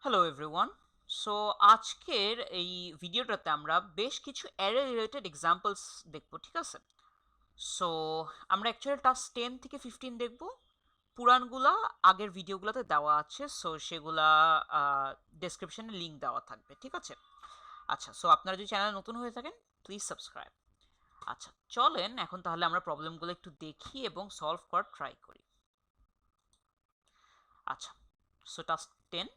Hello everyone. So আজকের এই ভিডিওটাতে আমরা বেশ কিছু অ্যারে রিলেটেড এক্সাম্পলস দেখব, ঠিক আছে? সো আমরা অ্যাকচুয়ালি টাস্ক 10 থেকে 15 দেখব। পুরানগুলা আগের ভিডিওগুলোতে দেওয়া আছে, সো সেগুলা ডেসক্রিপশনে লিঙ্ক দেওয়া থাকবে, ঠিক আছে? আচ্ছা, সো আপনারা যদি চ্যানেল নতুন হয়ে থাকেন প্লিজ সাবস্ক্রাইব। আচ্ছা, চলেন এখন তাহলে আমরা প্রবলেমগুলো একটু দেখি এবং সলভ করার ট্রাই করি। আচ্ছা, so task 10.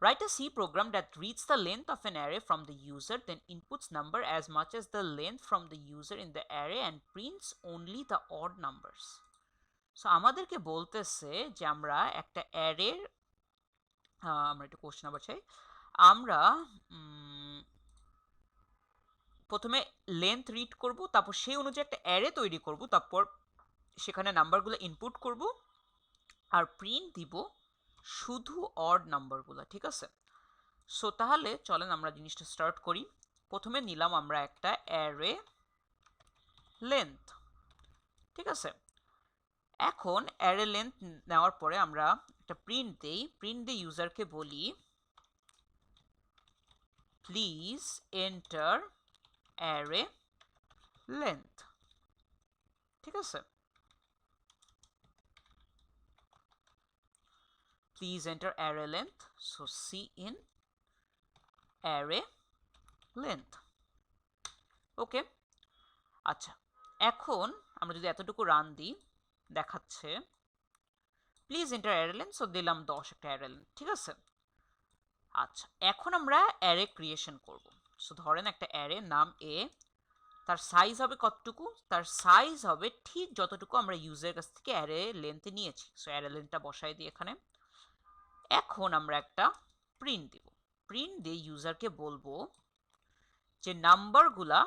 Write a C program that reads the length of an array from the user, then inputs number as much as the length from the user in the array and prints only the odd numbers. So আমাদেরকে বলতেছে যে আমরা একটা অ্যারের আমরা একটু question আবার চাই। আমরা প্রথমে লেন্থ রিড করব, তারপর সেই অনুযায়ী একটা অ্যারে তৈরি করব, তারপর সেখানে নাম্বারগুলো ইনপুট করব আর প্রিন্ট দিব শুধু অড নাম্বারগুলো, ঠিক আছে? সো তাহলে চলেন আমরা জিনিসটা স্টার্ট করি। প্রথমে নিলাম আমরা একটা অ্যারে লেন্থ, ঠিক আছে? এখন অ্যারে লেন্থ নেওয়ার পরে আমরা একটা প্রিন্ট দিয়ে ইউজারকে বলি প্লিজ এন্টার অ্যারে লেন্থ, ঠিক আছে? Please enter array length, so cin array length. Okay, আচ্ছা, এখন আমরা যদি এতটুকু রান দিই দেখাচ্ছে please enter array length, so দিলাম 10 একটা অ্যারে লেন্থ, ঠিক আছে? আচ্ছা, এখন আমরা অ্যারে ক্রিয়েশন করব। সো ধরেন একটা অ্যারে নাম এ, তার সাইজ হবে কতটুকু? তার সাইজ হবে ঠিক যতটুকু আমরা ইউজারের কাছ থেকে অ্যারে লেন্থে নিয়েছি। সো অ্যারে লেন্থটা বসাই দিই এখানে। এখন আমরা একটা প্রিন্ট দিব। প্রিন্ট দিয়ে ইউজারকে বলবো যে নাম্বারগুলা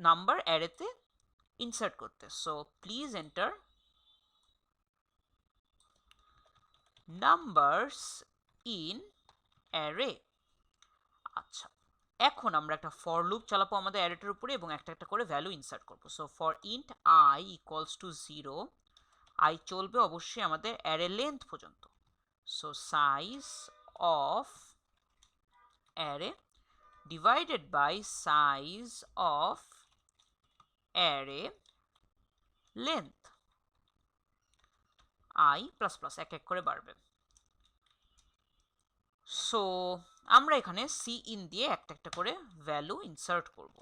নাম্বার অ্যারেতে ইনসার্ট করতে। So please enter numbers in array. আচ্ছা, এখন আমরা একটা ফর লুপ চালাবো আমাদের অ্যারেটার উপরে এবং একটা একটা করে ভ্যালু ইনসার্ট করবো। So for int I equals to 0, I চলবে অবশ্যই আমাদের অ্যারে লেন্থ পর্যন্ত। So size of array divided by size of array length, I plus plus এক এক করে বাড়বে। সো আমরা এখানে সি ইন দিয়ে একটা একটা করে ভ্যালু ইনসার্ট করব।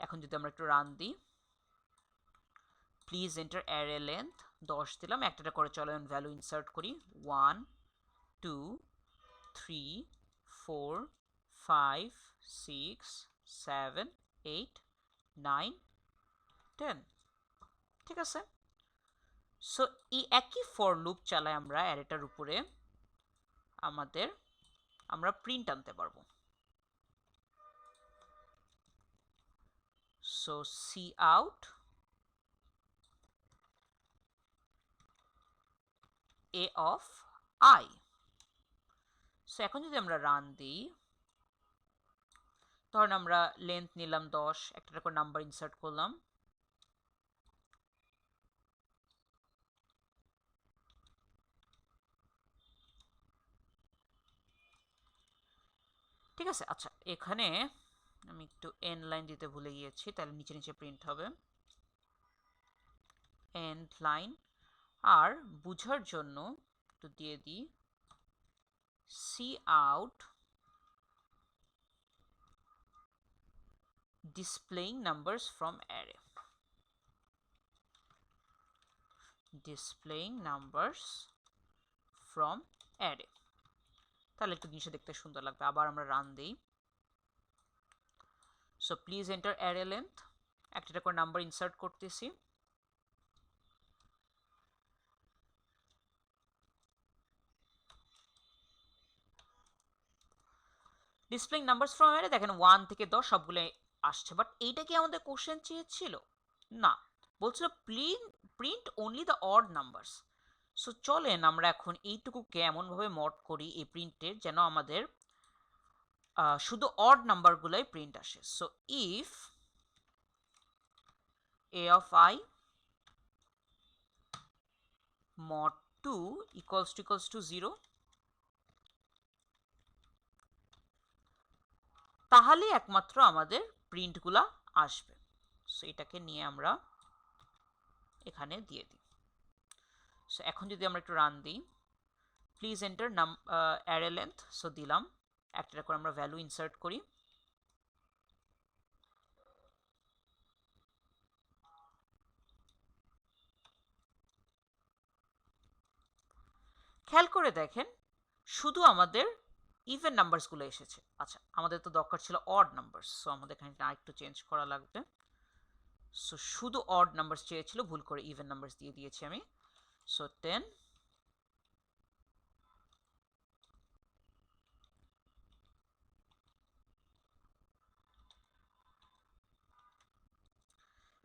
এখন যদি আমরা একটু রান দিই, প্লিজ এন্টার অ্যারে লেন্থ 10 দিলাম, একটা করে চলেন ভ্যালু ইনসার্ট করি। 1 2 3 4 5 6 7 8 9 10, ঠিক আছে? সো এই একই ফর লুপ চালাই আমরা অ্যারেটার উপরে, আমরা প্রিন্ট আনতে পারবো। So cout A of I. So এখন যদি আমরা রান দিই, ধরেন আমরা লেন্থ নিলাম 10, একটা করে নাম্বার ইনসার্ট করলাম। ঠিক আছে, আচ্ছা এখানে আমি একটু এন্ড লাইন দিতে ভুলে গিয়েছি, তাহলে নিচে নিচে প্রিন্ট হবে এন্ড লাইন। আর বুঝার জন্য একটু দিয়ে দিই cout displaying numbers from array, displaying numbers from array। তাহলে একটু জিনিসটা দেখতে সুন্দর লাগবে। আবার আমরা রান দিই। So please enter array length, একটা করে নাম্বার ইনসার্ট করতেছি। ডিসপ্লেইং নাম্বারস ফ্রম অ্যারে, দেখেন 1 থেকে 10 সবগুলো আসছে, বাট এইটা কি আমাদের কোশ্চেন চেয়েছিল? না, বলছিল print only the odd numbers. So চলেন আমরা এখন এইটুকুকে এমনভাবে মড করি এই প্রিন্টের যেন আমাদের শুধু অড নাম্বারগুলোই প্রিন্ট আসে। So if A of I mod 2 equals to 0, তাহলে একমাত্র আমাদের প্রিন্টগুলা আসবে। সো এটাকে নিয়ে আমরা এখানে দিয়ে দিই। সো এখন যদি আমরা একটু রান দিই, please enter array length, so দিলাম, একটা করে আমরা ভ্যালু ইনসার্ট করি। খেয়াল করে দেখেন শুধু আমাদের ইভেন নাম্বারসগুলো এসেছে। আচ্ছা, আমাদের তো দরকার ছিল অড নাম্বারস, সো আমাদের এখানে আরেকটু চেঞ্জ করা লাগবে। সো শুধু অড নাম্বারস চেয়েছিল, ভুল করে ইভেন নাম্বারস দিয়ে দিয়েছি আমি। সো 10,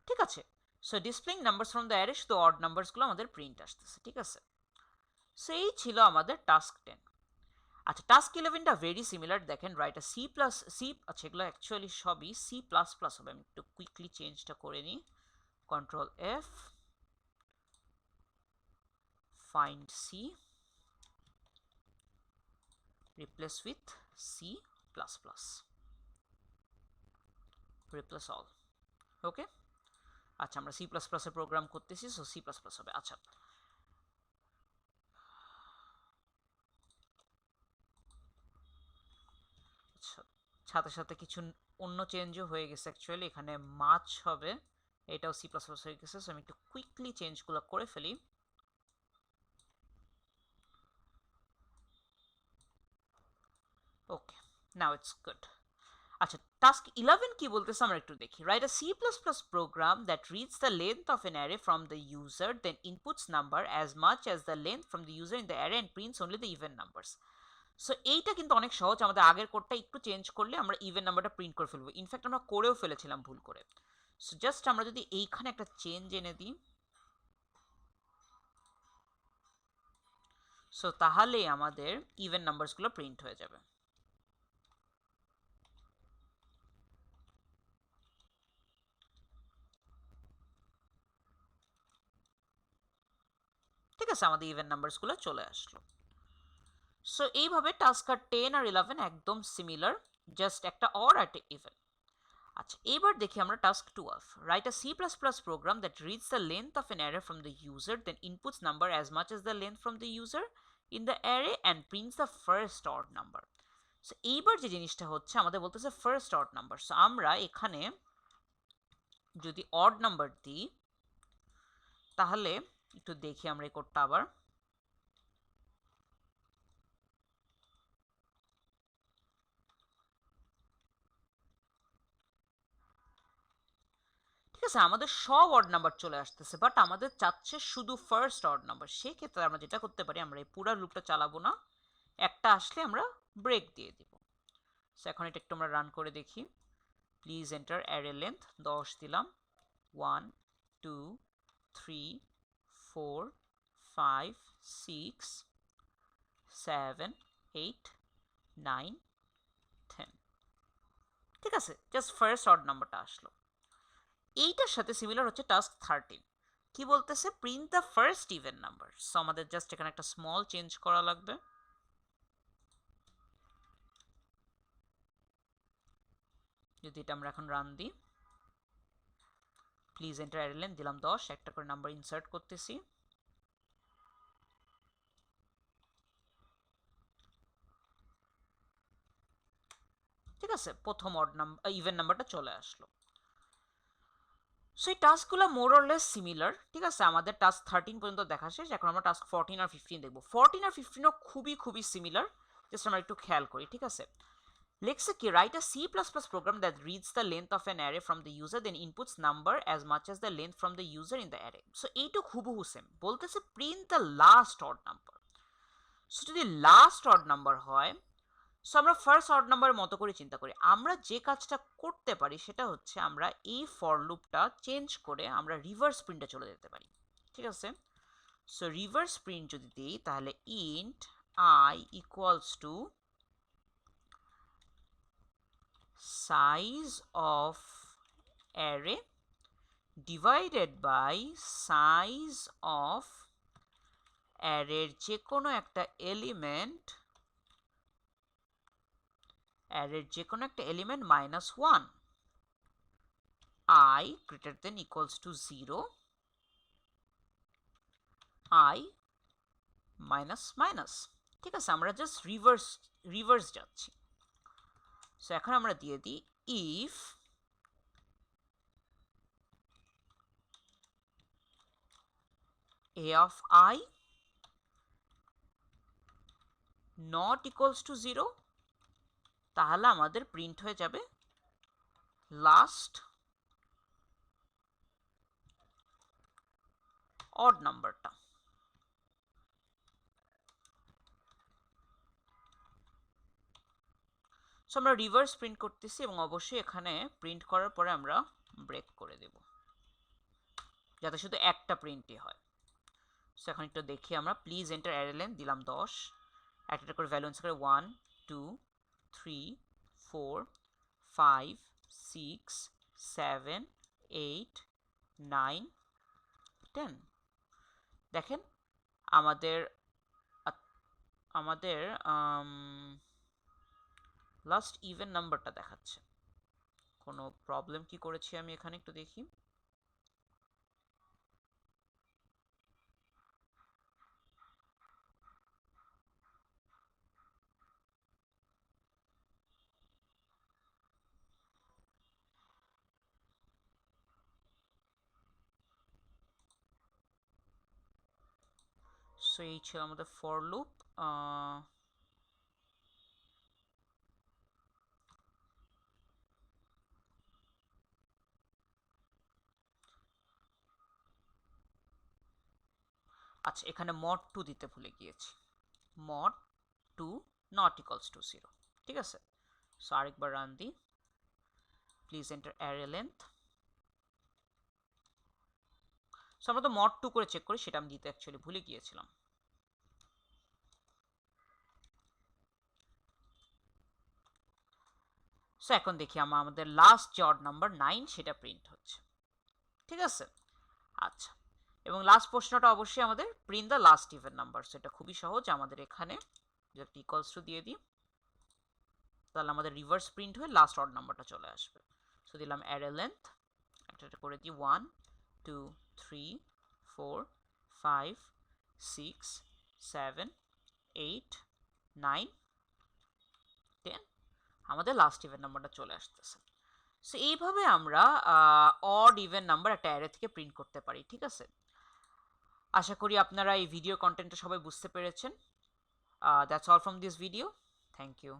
ঠিক আছে। So displaying numbers from the array, শুধু অড নাম্বারসগুলো আমাদের প্রিন্ট আসতেছে, ঠিক আছে। সো এই ছিল আমাদের টাস্ক 10। আচ্ছা, টাস্ক 11টা ভেরি সিমিলার, দেখেন write a C plus C, আচ্ছা এগুলো অ্যাকচুয়ালি সবই সি প্লাস প্লাস হবে। আমি একটু কুইকলি চেঞ্জটা করে নিই, control F, find C, replace with C plus plus, replace all. Okay, আচ্ছা আমরা সি প্লাস প্লাসে প্রোগ্রাম করতেছি, সো সি প্লাস প্লাস হবে। আচ্ছা, সাথে সাথে কিছু অন্য চেঞ্জও হয়ে গেছে অ্যাকচুয়ালি, এখানে মাছ হবে, এটাও সি প্লাস প্লাস হয়ে গেছে। সো আমি একটু কুইকলি চেঞ্জগুলো করে ফেলি। Okay, now it's good. আচ্ছা, টাস্ক 11 কি বলতেছে আমরা একটু দেখি। Write a C plus plus program that reads the length of an array from the user, then inputs number as much as the length from the user in the array and prints only the even numbers. So এইটা কিন্তু অনেক সহজ, আমাদের আগের কোডটা একটু change করলে আমরা ইভেন নাম্বারটা প্রিন্ট করে ফেলবো। ইনফ্যাক্ট আমরা করেও ফেলেছিলাম ভুল করে। সো জাস্ট আমরা যদি এইখানে একটা চেঞ্জ এনে দিই, সো তাহলে আমাদের ইভেন নাম্বারসগুলো প্রিন্ট হয়ে যাবে। ঠিক আছে, আমাদের ইভেন নাম্বারসগুলো চলে আসলো। সো এইভাবে টাস্ক আর 10 আর 11 একদম সিমিলার, জাস্ট একটা অর আর একটা ইভেন। আচ্ছা, এবার দেখি আমরা task 12। Write a C plus plus program that reads the length of an array from the user, then inputs number as much as the length from the user in the array and prints the first odd number. So এইবার যে জিনিসটা হচ্ছে, আমাদের বলতেছে first odd number. So আমরা এখানে যদি odd number দিই, তাহলে একটু দেখি আমরা এই কোডটা আবার। ঠিক আছে, আমাদের সব অড নাম্বার চলে আসতেছে, বাট আমাদের চাচ্ছে শুধু ফার্স্ট অড নাম্বার। সেক্ষেত্রে আমরা যেটা করতে পারি, আমরা এই পুরো লুপটা চালাবো না, একটা আসলে আমরা ব্রেক দিয়ে দিব। সো এখন এটা একটু আমরা রান করে দেখি। প্লিজ এন্টার অ্যারে লেন্থ, 10 দিলাম, 1 2 3 4 5 6 7 8 9 10। ঠিক আছে, জাস্ট ফার্স্ট অড নাম্বারটা আসলো। এইটার সাথে সিমিলার হচ্ছে টাস্ক 13। কি বলতেছে, print the first even number. So আমাদের জাস্ট এখানে একটা স্মল চেঞ্জ করা লাগবে। যদি এটা আমরা এখন রান দিই, প্লিজ এন্টার অ্যারে লেন্থ দিলাম 10, একটা করে নাম্বার ইনসার্ট করতেছি। ঠিক আছে, প্রথম অড নাম্বার ইভেন নাম্বারটা চলে আসলো। সো এই টাস্কগুলো মোর অর লেস সিমিলার। ঠিক আছে, আমাদের টাস্ক 13 পর্যন্ত দেখা শেষ, এখন আমরা টাস্ক 14 আর 15 দেখবো। 14 আর 15ও খুবই খুবই সিমিলার, জাস্ট আমরা একটু খেয়াল করি। ঠিক আছে, লিখছে কি, write a C plus plus program that reads the length of an array from the user, then inputs number as much as the length from the user in the array. So এইটুক হুবহু same, বলতেছে print the last odd number. So যদি last odd number হয়, so আমরা first odd নাম্বারের মতো করে চিন্তা করি। আমরা যে কাজটা করতে পারি সেটা হচ্ছে, আমরা এই ফর লুপটা চেঞ্জ করে আমরা রিভার্স প্রিন্টে চলে যেতে পারি। ঠিক আছে, সো রিভার্স প্রিন্ট যদি দিই, তাহলে int I equals two size of array divided by size of অ্যারের যে কোনো একটা element -1 I greater than equals to 0 I minus minus. ঠিক আছে, আমরা জাস্ট রিভার্স যাচ্ছি। সো এখন আমরা দিয়ে দিই if a of I not equals to 0, তাহলে আমাদের প্রিন্ট হয়ে যাবে লাস্ট অড নাম্বারটা। সো আমরা রিভার্স প্রিন্ট করতেছি এবং অবশ্যই এখানে প্রিন্ট করার পরে আমরা ব্রেক করে দেব যাতে শুধু একটা প্রিন্টই হয়। সো এখন একটু দেখি আমরা, প্লিজ এন্টার অ্যারে লেন্থ দিলাম 10, একটা করে ভ্যালু আনসার করে 1 2 3 4 5 6 7 8 9 10। দেখেন আমাদের লাস্ট ইভেন নাম্বারটা দেখাচ্ছে। কোনো প্রবলেম কি করেছি আমি এখানে একটু দেখি। সো এই ছিল আমাদের ফর লুপ। আচ্ছা, এখানে mod 2 দিতে ভুলে গিয়েছি, mod 2 not equals to 0। ঠিক আছে, সো আরেকবার রান দিই, please enter array length. So আমরা তো mod 2 করে চেক করি, সেটা আমি দিতে অ্যাকচুয়ালি ভুলে গিয়েছিলাম। সো এখন দেখি আমাদের লাস্ট যে অড নাম্বার 9 সেটা প্রিন্ট হচ্ছে। ঠিক আছে, আচ্ছা, এবং লাস্ট প্রশ্নটা অবশ্যই আমাদের print the last even number. সেটা খুবই সহজ, আমাদের এখানে একটা ইকুয়ালস টু দিয়ে দিই, তাহলে আমাদের রিভার্স প্রিন্ট হয়ে লাস্ট অড নাম্বারটা চলে আসবে। সো দিলাম অ্যারে লেন্থ, একটা করে দিই 1 2 3 4 5 6 7 8 9 10, আমাদের লাস্ট ইভেন নাম্বারটা চলে আসতেছে। সো এইভাবে আমরা অড ইভেন নাম্বার একটা অ্যারে থেকে প্রিন্ট করতে পারি। ঠিক আছে, আশা করি আপনারা এই ভিডিও কন্টেন্টটা সবাই বুঝতে পেরেছেন। That's all from this video, thank you.